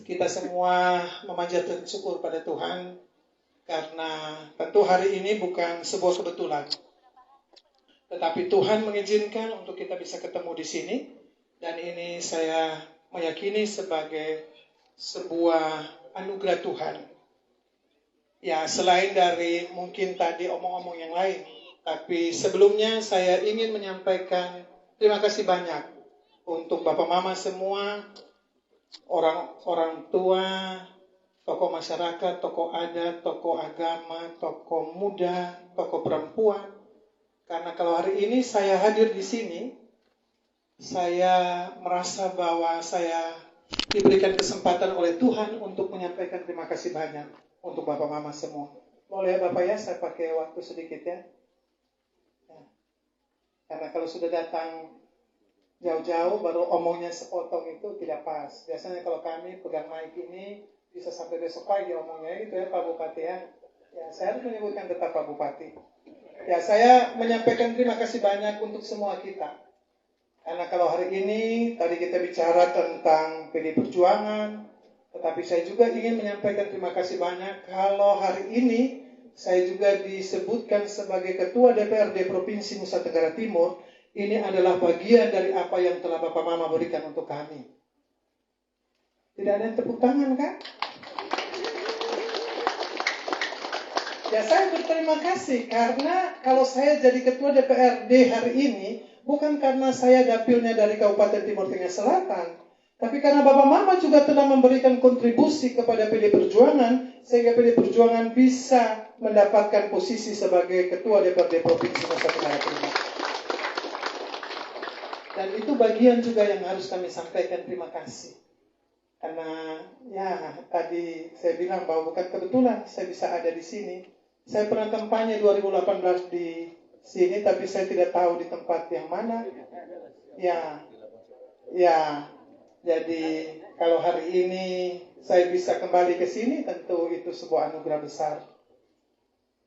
Kita semua memanjatkan syukur pada Tuhan karena tentu hari ini bukan sebuah kebetulan. Tetapi Tuhan mengizinkan untuk kita bisa ketemu di sini, dan ini saya meyakini sebagai sebuah anugerah Tuhan. Ya, selain dari mungkin tadi omong-omong yang lain, tapi sebelumnya saya ingin menyampaikan terima kasih banyak untuk Bapak Mama semua, orang tua, tokoh masyarakat, tokoh adat, tokoh agama, tokoh muda, tokoh perempuan. Karena kalau hari ini saya hadir di sini, saya merasa bahwa saya diberikan kesempatan oleh Tuhan untuk menyampaikan terima kasih banyak untuk Bapak Mama semua. Boleh ya Bapak ya, saya pakai waktu sedikit ya. Karena kalau sudah datang jauh-jauh baru omongnya sepotong itu tidak pas. Biasanya kalau kami pegang mic ini bisa sampai besok pagi omongnya gitu ya Pak Bupati ya. Ya, saya harus menyebutkan tetap Pak Bupati. Ya, saya menyampaikan terima kasih banyak untuk semua kita. Karena kalau hari ini tadi kita bicara tentang PD Perjuangan, tetapi saya juga ingin menyampaikan terima kasih banyak kalau hari ini saya juga disebutkan sebagai Ketua DPRD Provinsi Nusa Tenggara Timur. Ini adalah bagian dari apa yang telah Bapak Mama berikan untuk kami. Tidak ada yang tepuk tangan kan? Ya, saya berterima kasih karena kalau saya jadi Ketua DPRD hari ini bukan karena saya dapilnya dari Kabupaten Timur Tengah Selatan, tapi karena Bapak Mama juga telah memberikan kontribusi kepada PD Perjuangan sehingga PD Perjuangan bisa mendapatkan posisi sebagai Ketua DPRD Provinsi Nusa Tenggara Timur. Dan itu bagian juga yang harus kami sampaikan terima kasih. Karena ya tadi saya bilang bahwa bukan kebetulan saya bisa ada di sini. Saya pernah kampanye 2018 di sini, tapi saya tidak tahu di tempat yang mana. Ya, jadi kalau hari ini saya bisa kembali ke sini, tentu itu sebuah anugerah besar.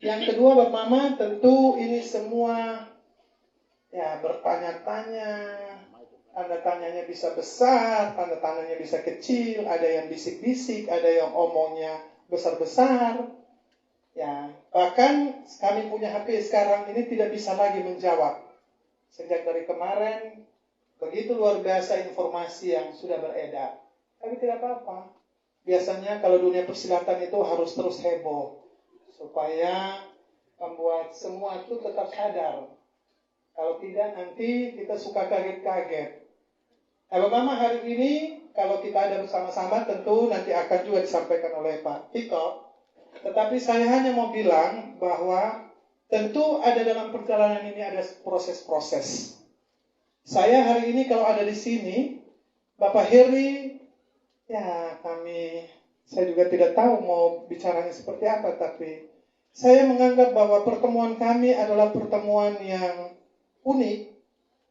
Yang kedua, Bapak Mama, tentu ini semua ya bertanya-tanya. Tanda tanyanya bisa besar, tanda tanyanya bisa kecil, ada yang bisik-bisik, ada yang omongnya besar-besar. Ya, bahkan kami punya HP sekarang ini tidak bisa lagi menjawab. Sejak dari kemarin, begitu luar biasa informasi yang sudah beredar. Tapi tidak apa-apa. Biasanya kalau dunia persilatan itu harus terus heboh. Supaya membuat semua itu tetap sadar. Kalau tidak nanti kita suka kaget-kaget. Bapak Mama hari ini, kalau kita ada bersama-sama tentu nanti akan juga disampaikan oleh Pak Tito. Tetapi saya hanya mau bilang bahwa tentu ada dalam perjalanan ini ada proses-proses. Saya hari ini kalau ada di sini, Bapak Heri, ya saya juga tidak tahu mau bicaranya seperti apa, tapi saya menganggap bahwa pertemuan kami adalah pertemuan yang unik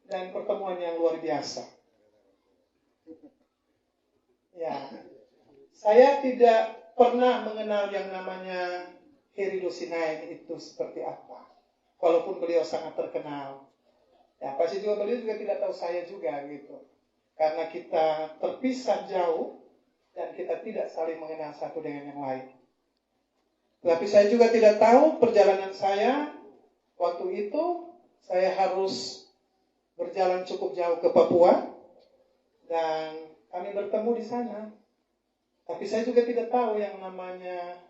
dan pertemuan yang luar biasa. Ya, saya tidak pernah mengenal yang namanya Heri Lusinain itu seperti apa. Walaupun beliau sangat terkenal. Ya, pasti juga beliau juga tidak tahu saya juga gitu. Karena kita terpisah jauh dan kita tidak saling mengenal satu dengan yang lain. Tapi saya juga tidak tahu perjalanan saya waktu itu saya harus berjalan cukup jauh ke Papua dan kami bertemu di sana. Tapi saya juga tidak tahu yang namanya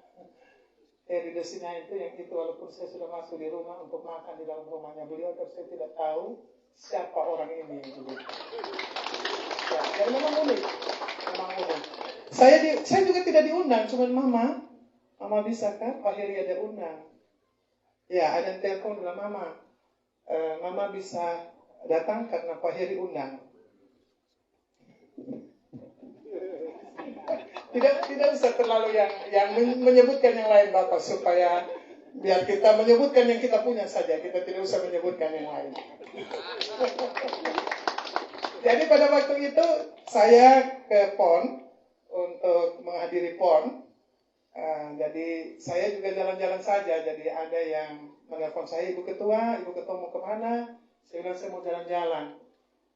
Heri Lusinain itu yang itu, walaupun saya sudah masuk di rumah untuk makan di dalam rumahnya beliau, tapi saya tidak tahu siapa orang ini. Ya, memang unik. Saya juga tidak diundang, cuman Mama bisa kan? Pak Heri ada undang. Ya, ada yang telepon dengan Mama. Mama bisa datang karena Pak Heri undang. Tidak usah terlalu yang menyebutkan yang lain Bapak, supaya biar kita menyebutkan yang kita punya saja, kita tidak usah menyebutkan yang lain. Jadi pada waktu itu saya ke PON untuk menghadiri PON. Jadi saya juga jalan-jalan saja. Jadi ada yang menelpon saya, Ibu Ketua mau kemana? Saya bilang saya mau jalan-jalan.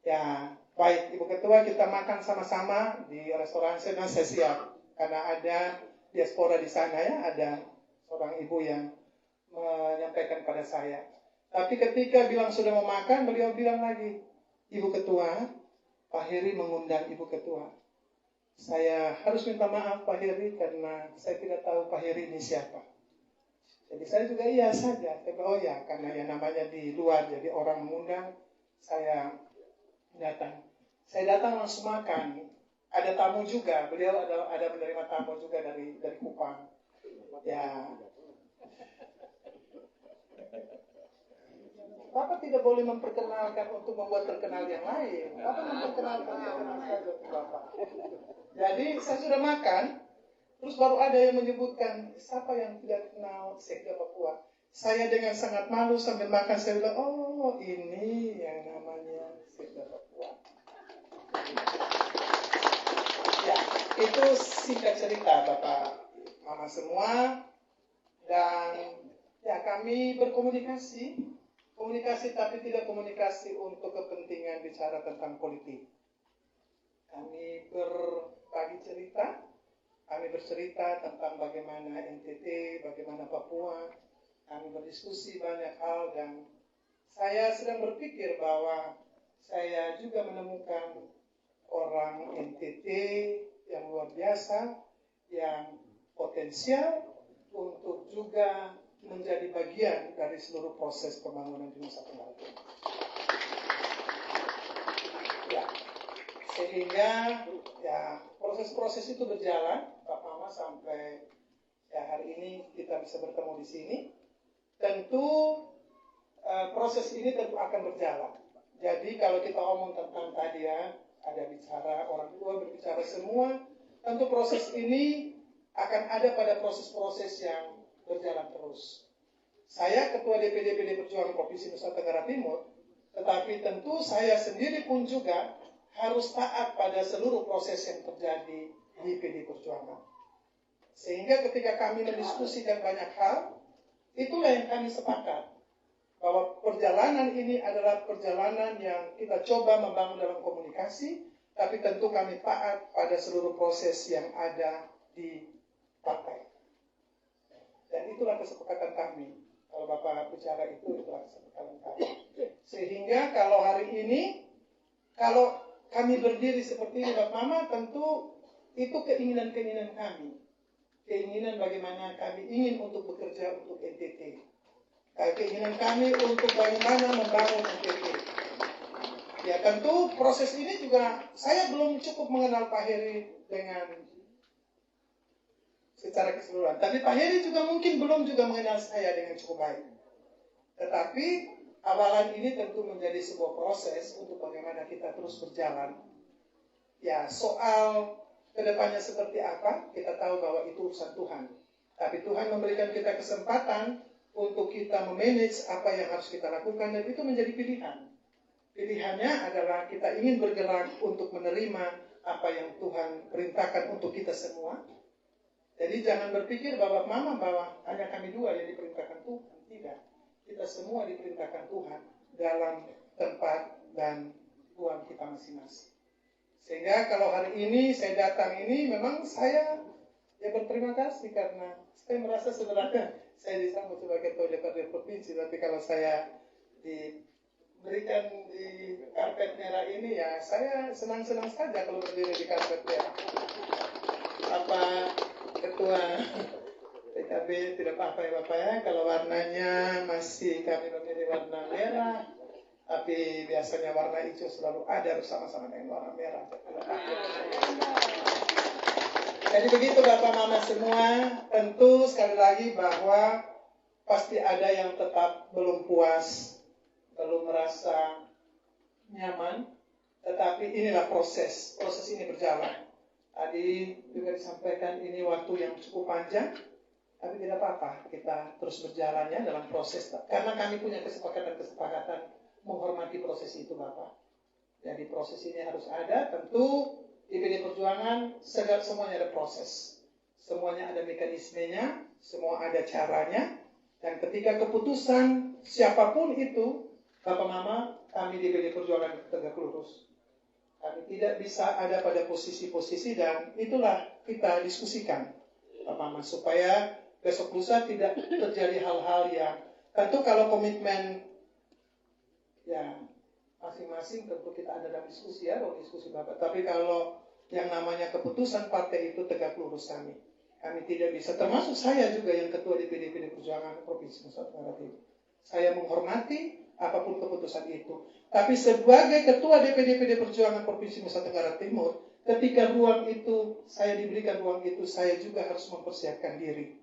Ya, baik Ibu Ketua, kita makan sama-sama di restoran sana, saya siap. Karena ada diaspora di sana ya, ada seorang ibu yang menyampaikan pada saya. Tapi ketika bilang sudah mau makan, beliau bilang lagi, Ibu Ketua, Pak Heri mengundang Ibu Ketua. Saya harus minta maaf Pak Heri karena saya tidak tahu Pak Heri ini siapa. Jadi saya juga iya saja. Saya bilang, oh ya, karena ya namanya di luar, jadi orang mengundang, saya datang. Saya datang langsung makan. Ada tamu juga, beliau ada menerima tamu juga dari Kupang. Ya. Bapak tidak boleh memperkenalkan untuk membuat terkenal yang lain. Bapak memperkenalkan saja Bapak. Jadi saya sudah makan, terus baru ada yang menyebutkan, siapa yang tidak kenal Sekda Papua? Saya dengan sangat malu sambil makan, saya bilang, oh ini yang namanya Sekda Papua. Ya, itu singkat cerita Bapak, Mama semua. Dan ya kami berkomunikasi tapi tidak komunikasi untuk kepentingan bicara tentang politik. Kami berbagi cerita, kami bercerita tentang bagaimana NTT, bagaimana Papua, kami berdiskusi banyak hal dan saya sedang berpikir bahwa saya juga menemukan orang NTT yang luar biasa, yang potensial untuk juga menjadi bagian dari seluruh proses pembangunan di Nusa Tenggara Timur. Ya, sehingga ya proses-proses itu berjalan, Pak Mama, sampai ya hari ini kita bisa bertemu di sini. Tentu proses ini tentu akan berjalan. Jadi kalau kita omong tentang tadi ya, ada bicara orang tua, berbicara semua, tentu proses ini akan ada pada proses-proses yang berjalan terus. Saya Ketua DPD PD Perjuangan Provinsi Nusa Tenggara Timur, tetapi tentu saya sendiri pun juga harus taat pada seluruh proses yang terjadi di PD Perjuangan. Sehingga ketika kami mendiskusikan banyak hal, itulah yang kami sepakat. Bahwa perjalanan ini adalah perjalanan yang kita coba membangun dalam komunikasi, tapi tentu kami taat pada seluruh proses yang ada di partai. Dan itulah kesepakatan kami. Kalau Bapak bicara itulah kesepakatan kami. Sehingga kalau hari ini, kalau kami berdiri seperti ini, Bapak Mama, tentu itu keinginan-keinginan kami. Keinginan bagaimana kami ingin untuk bekerja untuk NTT. Keinginan kami untuk bagaimana membangun NTT. Ya tentu proses ini juga, saya belum cukup mengenal Pak Heri dengan secara keseluruhan. Tapi Pak Heri juga mungkin belum juga mengenal saya dengan cukup baik. Tetapi awalan ini tentu menjadi sebuah proses untuk bagaimana kita terus berjalan. Ya soal kedepannya seperti apa, kita tahu bahwa itu urusan Tuhan. Tapi Tuhan memberikan kita kesempatan untuk kita memanage apa yang harus kita lakukan, dan itu menjadi pilihan. Pilihannya adalah kita ingin bergerak untuk menerima apa yang Tuhan perintahkan untuk kita semua. Jadi jangan berpikir bahwa Mama bahwa hanya kami dua yang diperintahkan Tuhan. Tidak. Kita semua diperintahkan Tuhan dalam tempat dan ruang kita masing-masing. Sehingga kalau hari ini saya datang ini, memang saya ya berterima kasih karena saya merasa sebenarnya saya disambut sebagai Ketua DPRD Provinsi. Tapi kalau saya diberikan di karpet merah ini, ya saya senang-senang saja kalau berdiri di karpet merah. Apa Ketua PKB tidak apa-apa ya Bapak ya, kalau warnanya masih kami memilih warna merah, tapi biasanya warna hijau selalu ada bersama-sama dengan warna merah. Jadi begitu Bapak Mama semua, tentu sekali lagi bahwa pasti ada yang tetap belum puas, belum merasa nyaman, tetapi inilah proses ini berjalan. Tadi juga disampaikan ini waktu yang cukup panjang, tapi tidak apa-apa, kita terus berjalannya dalam proses. Karena kami punya kesepakatan menghormati proses itu Bapak. Jadi proses ini harus ada, tentu di PD Perjuangan semuanya ada proses. Semuanya ada mekanismenya, semua ada caranya. Dan ketika keputusan siapapun itu, Bapak Mama, kami di PD Perjuangan tegak lurus. Kami tidak bisa ada pada posisi-posisi dan itulah kita diskusikan, Pak Mama, supaya besok lusa tidak terjadi hal-hal yang tentu kalau komitmen ya masing-masing tentu kita ada dalam diskusi ya, diskusi Bapak. Tapi kalau yang namanya keputusan partai itu tegak lurus kami. Kami tidak bisa, termasuk saya juga yang ketua DPD PD Perjuangan Provinsi Nusa Tenggara Timur. Saya menghormati apapun keputusan itu. Tapi sebagai ketua DPD PD Perjuangan Provinsi Nusa Tenggara Timur, ketika ruang itu, saya diberikan ruang itu, saya juga harus mempersiapkan diri.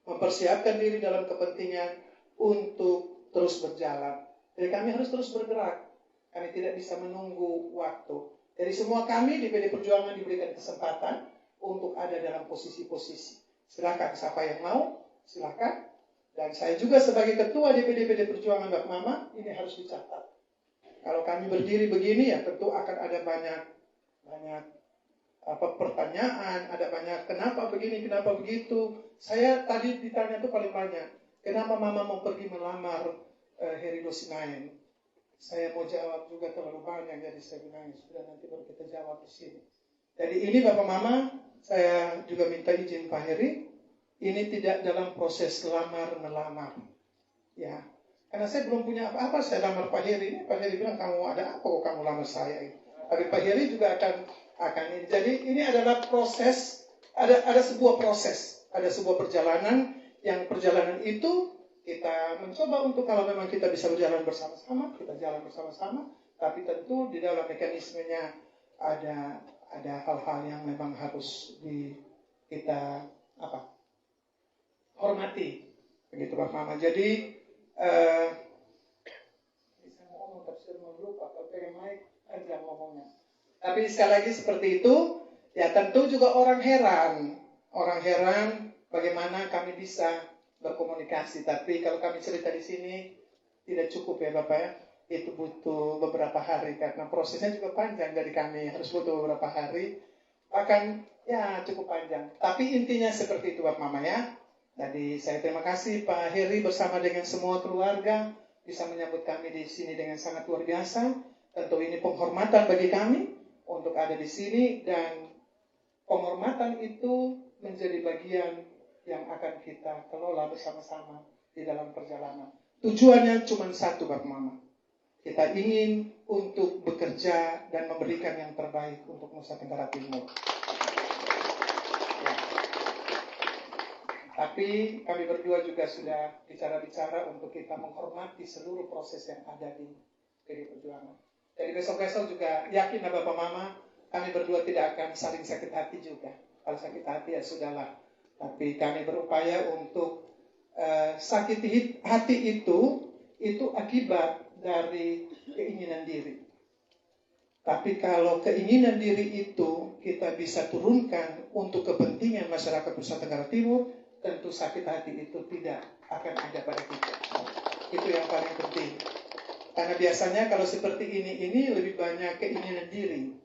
Mempersiapkan diri dalam kepentingan untuk terus berjalan. Jadi kami harus terus bergerak. Kami tidak bisa menunggu waktu. Jadi semua kami di PD Perjuangan diberikan kesempatan untuk ada dalam posisi-posisi. Silakan siapa yang mau, silakan. Dan saya juga sebagai ketua DPD PD Perjuangan Bapak Mama, ini harus dicatat. Kalau kami berdiri begini ya tentu akan ada banyak pertanyaan, ada banyak kenapa begini, kenapa begitu. Saya tadi ditanya itu paling banyak, kenapa Mama mau pergi melamar Heri Dosinaen? Saya mau jawab juga terlalu banyak, jadi saya bilang sudah nanti baru kita jawab di sini. Jadi ini Bapak Mama, saya juga minta izin Pak Heri, ini tidak dalam proses lamar-melamar. Ya, karena saya belum punya apa-apa, saya lamar Pak Heri. Pak Heri bilang, kamu ada apa kok kamu lamar saya? Tapi Pak Heri juga akan ini. Jadi ini adalah proses, ada sebuah proses, ada sebuah perjalanan, yang perjalanan itu kita mencoba untuk kalau memang kita bisa berjalan bersama-sama, kita jalan bersama-sama, tapi tentu di dalam mekanismenya ada hal-hal yang memang harus kita hormati, begitu Pak Mama. Jadi bisa ngomong tapi saya lupa kalau pengen naik aja ngomongnya. Tapi sekali lagi seperti itu, ya tentu juga orang heran bagaimana kami bisa berkomunikasi. Tapi kalau kami cerita di sini tidak cukup ya Bapak ya. Itu butuh beberapa hari karena prosesnya juga panjang, jadi kami harus butuh beberapa hari, bahkan ya cukup panjang. Tapi intinya seperti itu Bapak Mama ya. Jadi saya terima kasih Pak Heri bersama dengan semua keluarga bisa menyambut kami di sini dengan sangat luar biasa. Tentu ini penghormatan bagi kami untuk ada di sini, dan penghormatan itu menjadi bagian yang akan kita kelola bersama-sama di dalam perjalanan. Tujuannya cuma satu Bapak Mama. Kita ingin untuk bekerja dan memberikan yang terbaik untuk Nusa Tenggara Timur. Ya. Tapi kami berdua juga sudah bicara-bicara untuk kita menghormati seluruh proses yang ada di PD Perjuangan. Jadi besok-besok juga yakin Bapak Mama, kami berdua tidak akan saling sakit hati juga. Kalau sakit hati ya sudahlah. Tapi kami berupaya untuk sakit hati itu akibat dari keinginan diri. Tapi kalau keinginan diri itu kita bisa turunkan untuk kepentingan masyarakat Nusa Tenggara Timur, tentu sakit hati itu tidak akan ada pada kita. Itu yang paling penting. Karena biasanya kalau seperti ini lebih banyak keinginan diri,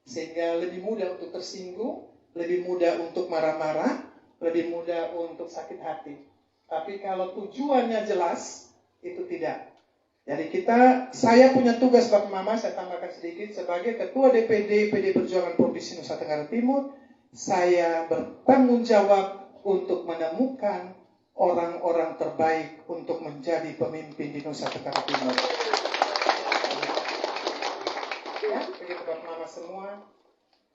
sehingga lebih mudah untuk tersinggung, lebih mudah untuk marah-marah, lebih mudah untuk sakit hati. Tapi kalau tujuannya jelas, itu tidak. Jadi saya punya tugas Bapak Mama, saya tambahkan sedikit, sebagai Ketua DPD PD Perjuangan Provinsi Nusa Tenggara Timur, saya bertanggung jawab untuk menemukan orang-orang terbaik untuk menjadi pemimpin di Nusa Tenggara Timur. Ya, begitu Bapak Mama semua.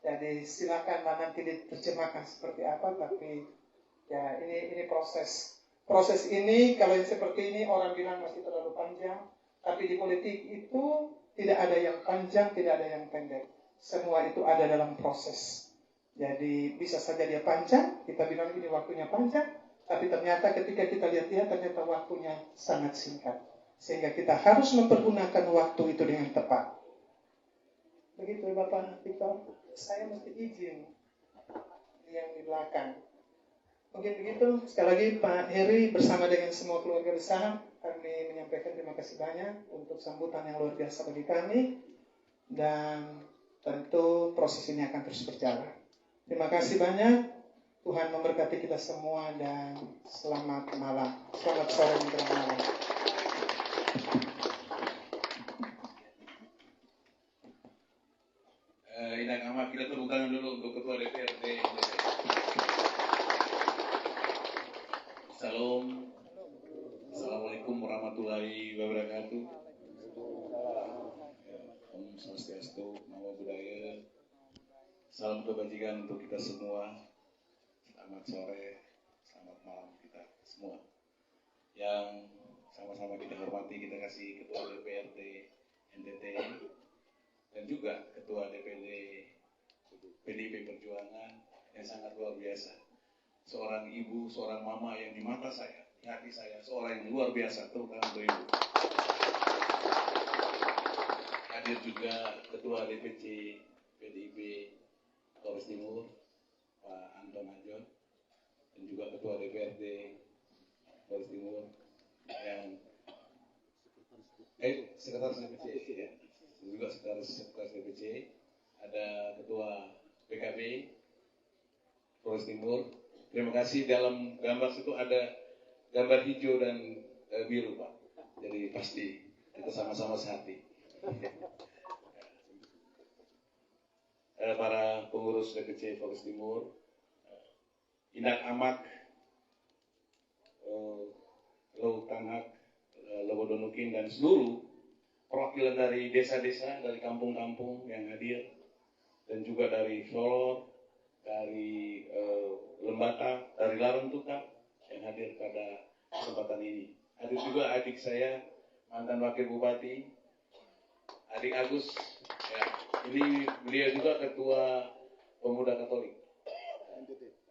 Jadi silakanlah nanti diterjemahkan seperti apa, tapi ya ini proses. Proses ini kalau yang seperti ini orang bilang masih terlalu panjang. Tapi di politik itu tidak ada yang panjang, tidak ada yang pendek. Semua itu ada dalam proses. Jadi bisa saja dia panjang, kita bilang ini waktunya panjang, tapi ternyata ketika kita lihat-lihat ternyata waktunya sangat singkat. Sehingga kita harus mempergunakan waktu itu dengan tepat. Begitu Bapak Victor, saya mesti izin yang di belakang. Mungkin begitu, sekali lagi Pak Heri bersama dengan semua keluarga besar, kami menyampaikan terima kasih banyak untuk sambutan yang luar biasa bagi kami, dan tentu proses ini akan terus berjalan. Terima kasih banyak, Tuhan memberkati kita semua, dan selamat malam, selamat sore menjelang malam. untuk kita semua. Selamat sore, selamat malam kita semua. Yang sama-sama kita hormati, kita kasih Ketua DPRD NTT dan juga Ketua DPD PDIP Perjuangan yang sangat luar biasa. Seorang ibu, seorang mama yang di mata saya, di hati saya, seorang yang luar biasa, terutama untuk ibu. Hadir juga Ketua DPC PDIP Polres Timur, Pak Anton Anjon, dan juga Ketua DPRD Polres Timur yang Sekretaris DPC ya, juga Sekretaris DPC, ada Ketua PKB Polres Timur. Terima kasih. Dalam gambar itu ada gambar hijau dan biru, Pak. Jadi pasti kita sama-sama sehati. Ada para pengurus DPC Polres Timur, Indak Amak, Lau Tanak, Lobodonukin, dan seluruh perwakilan dari desa-desa, dari kampung-kampung yang hadir, dan juga dari Solor, dari Lembata, dari Laruntuka yang hadir pada kesempatan ini. Hadir juga adik saya, mantan wakil bupati, adik Agus. Ya, ini beliau juga ketua pemuda Katolik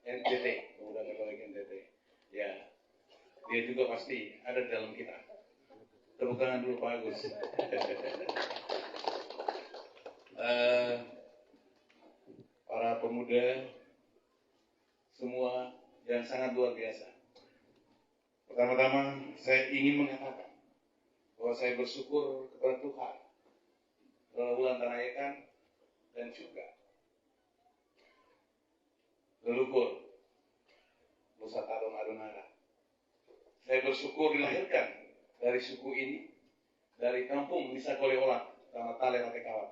NTT, pemuda Katolik NTT. Ya, dia juga pasti ada di dalam kita. Tepuk tangan dulu Pak Agus. Para pemuda semua yang sangat luar biasa. Pertama-tama saya ingin mengatakan bahwa saya bersyukur kepada Tuhan dalam bulan Tanayakan dan juga leluhur Nusa Tarun Adonara. Saya bersyukur dilahirkan dari suku ini, dari kampung Nisa Koleola, Tanah Tale Ratekawat,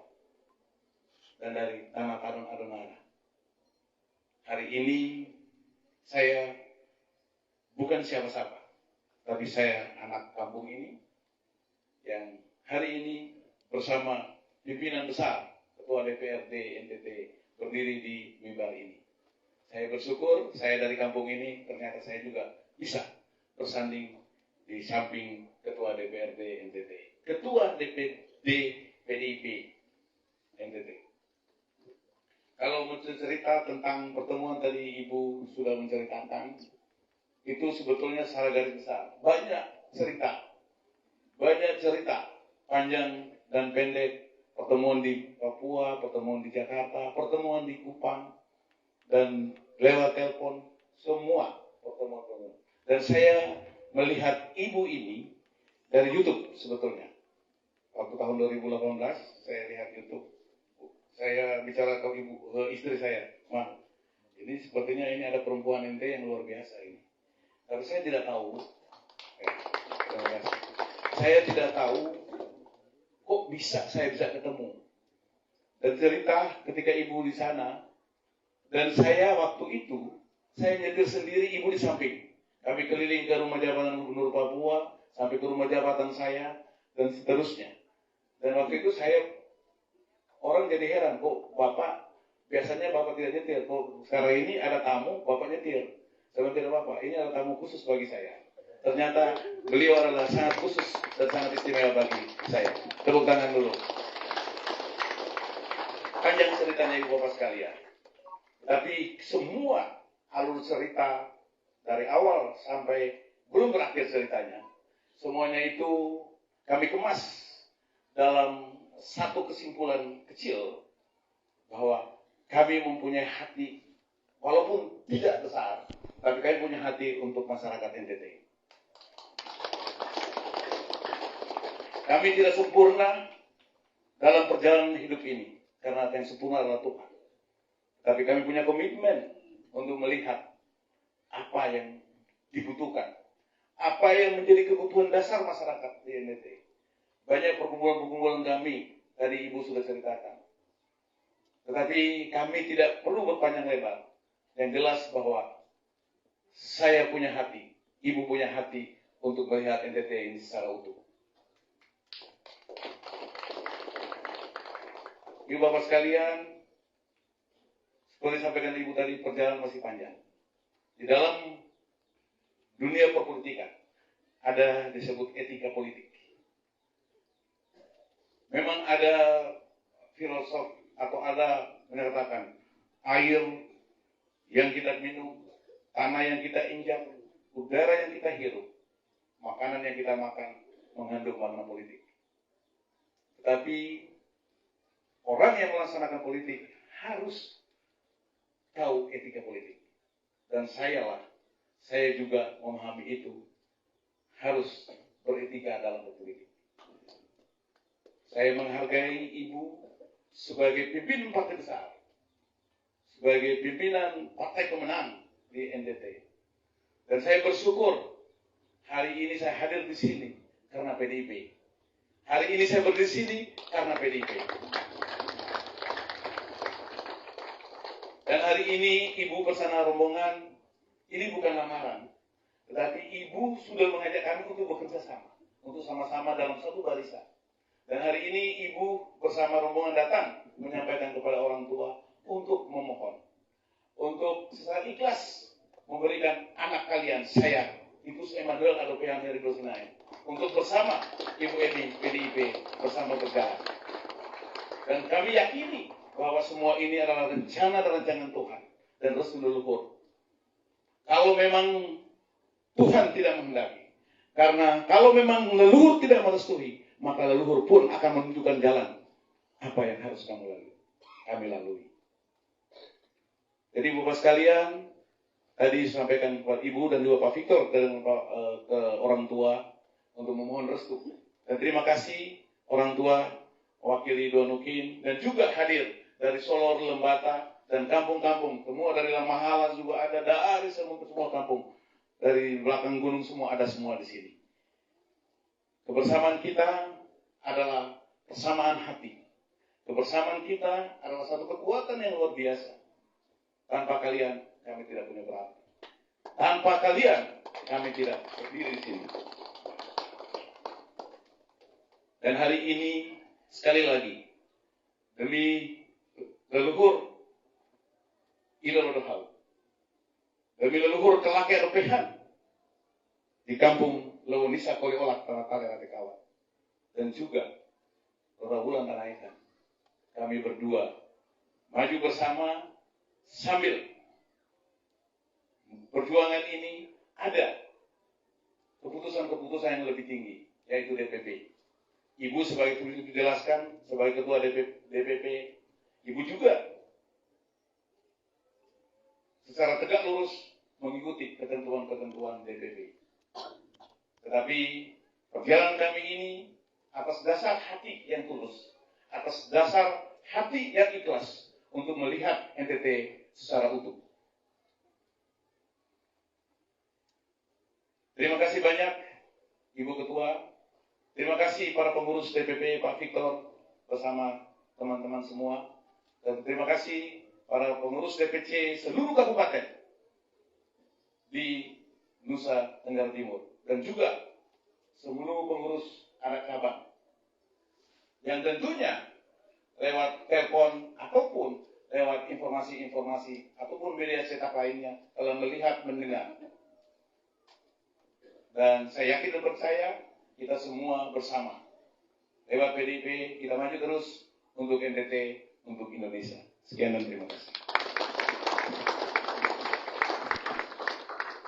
dan dari Tanah Tarun Adonara. Hari ini saya bukan siapa-siapa, tapi saya anak kampung ini yang hari ini bersama pimpinan besar Ketua DPRD NTT berdiri di mimbar ini. Saya bersyukur saya dari kampung ini, ternyata saya juga bisa bersanding di samping Ketua DPRD NTT, Ketua DPD PDIP NTT. Kalau mencerita tentang pertemuan tadi Ibu sudah menceritakan, itu sebetulnya secara garis besar banyak cerita panjang dan pendek, pertemuan di Papua, pertemuan di Jakarta, pertemuan di Kupang, dan lewat telepon, semua pertemuan. Dan saya melihat Ibu ini dari YouTube sebetulnya. Waktu tahun 2018 saya lihat YouTube. Saya bicara ke istri saya, "Ma, ini sepertinya ini ada perempuan ente yang luar biasa ini." Tapi saya tidak tahu, saya tidak tahu kok saya bisa ketemu. Dan cerita ketika Ibu di sana, dan saya waktu itu, saya nyetir sendiri, Ibu di samping. Kami keliling ke rumah jabatan Gubernur Papua, sampai ke rumah jabatan saya, dan seterusnya. Dan waktu itu orang jadi heran, kok Bapak, biasanya Bapak tidak nyetir, kok sekarang ini ada tamu, Bapak nyetir. Saya tidak Bapak, ini ada tamu khusus bagi saya. Ternyata beliau adalah sangat khusus dan sangat istimewa bagi saya. Tepuk tangan dulu. Panjang ceritanya Ibu Bapak sekalian. Tapi semua alur cerita dari awal sampai belum berakhir ceritanya, semuanya itu kami kemas dalam satu kesimpulan kecil bahwa kami mempunyai hati, walaupun tidak besar, tapi kami punya hati untuk masyarakat NTT. Kami tidak sempurna dalam perjalanan hidup ini, karena yang sempurna adalah Tuhan. Tapi kami punya komitmen untuk melihat apa yang dibutuhkan, apa yang menjadi kebutuhan dasar masyarakat di NTT. Banyak perkumpulan-perkumpulan kami, tadi Ibu sudah ceritakan. Tetapi kami tidak perlu berpanjang lebar. Yang jelas bahwa saya punya hati, Ibu punya hati untuk melihat NTT ini secara utuh. Ibu Bapak sekalian, seperti sampaikan Ibu tadi, perjalanan masih panjang. Di dalam dunia perpolitikan ada disebut etika politik. Memang ada filosof atau ada menyatakan air yang kita minum, tanah yang kita injak, udara yang kita hirup, makanan yang kita makan mengandung makna politik. Tetapi orang yang melaksanakan politik harus tahu etika politik. Dan saya juga memahami itu, harus beretika dalam berpolitik. Saya menghargai Ibu sebagai pimpinan partai besar, sebagai pimpinan partai pemenang di NDT. Dan saya bersyukur hari ini saya hadir di sini karena PDIP. Hari ini saya berdiri di sini karena PDIP. Dan hari ini Ibu bersama rombongan, ini bukan lamaran, tetapi Ibu sudah mengajak kami untuk bekerja sama, untuk sama-sama dalam satu barisan. Dan hari ini Ibu bersama rombongan datang menyampaikan kepada orang tua untuk memohon, untuk secara ikhlas memberikan anak kalian, saya, Ibu Emmanuel Adopean dari Dosenai, untuk bersama Ibu Eni, PDIP, bersama berjalan. Dan kami yakini bahwa semua ini adalah rencana dan rancangan Tuhan dan restu leluhur. Kalau memang Tuhan tidak menghendaki, karena kalau memang leluhur tidak merestui, maka leluhur pun akan menunjukkan jalan apa yang harus kami lalui. Jadi Bapak sekalian, tadi disampaikan kepada Ibu dan juga Pak Victor ke orang tua untuk memohon restu. Dan terima kasih orang tua wakili Dua Nukin dan juga hadir dari Solor, Lembata dan kampung-kampung. Semua dari Lamahala juga ada, dari semua kampung. Dari belakang gunung semua ada semua di sini. Kebersamaan kita adalah persamaan hati. Kebersamaan kita adalah satu kekuatan yang luar biasa. Tanpa kalian, kami tidak punya berarti. Tanpa kalian, kami tidak berdiri di sini. Dan hari ini, sekali lagi, demi leluhur Ilalodohau, demi leluhur Kelake Ropehan, di kampung Lewonisa Koleolak, Tanah Tale Ratekawa, dan juga Kota Bulan Tanah Ikan, kami berdua maju bersama sambil perjuangan ini ada keputusan-keputusan yang lebih tinggi, yaitu DPP. Ibu sebagai dijelaskan sebagai ketua DPP, Ibu juga secara tegak lurus mengikuti ketentuan-ketentuan DPP. Tetapi perjalanan kami ini atas dasar hati yang tulus, atas dasar hati yang ikhlas untuk melihat NTT secara utuh. Terima kasih banyak Ibu Ketua. Terima kasih para pengurus DPP, Pak Victor, bersama teman-teman semua. Dan terima kasih para pengurus DPC seluruh kabupaten di Nusa Tenggara Timur. Dan juga seluruh pengurus anak cabang. Yang tentunya lewat telepon ataupun lewat informasi-informasi ataupun media cetak lainnya telah melihat, mendengar. Dan saya yakin dan percaya kita semua bersama. Lewat PDIP kita maju terus untuk NTT, untuk Indonesia. Sekian dan terima kasih.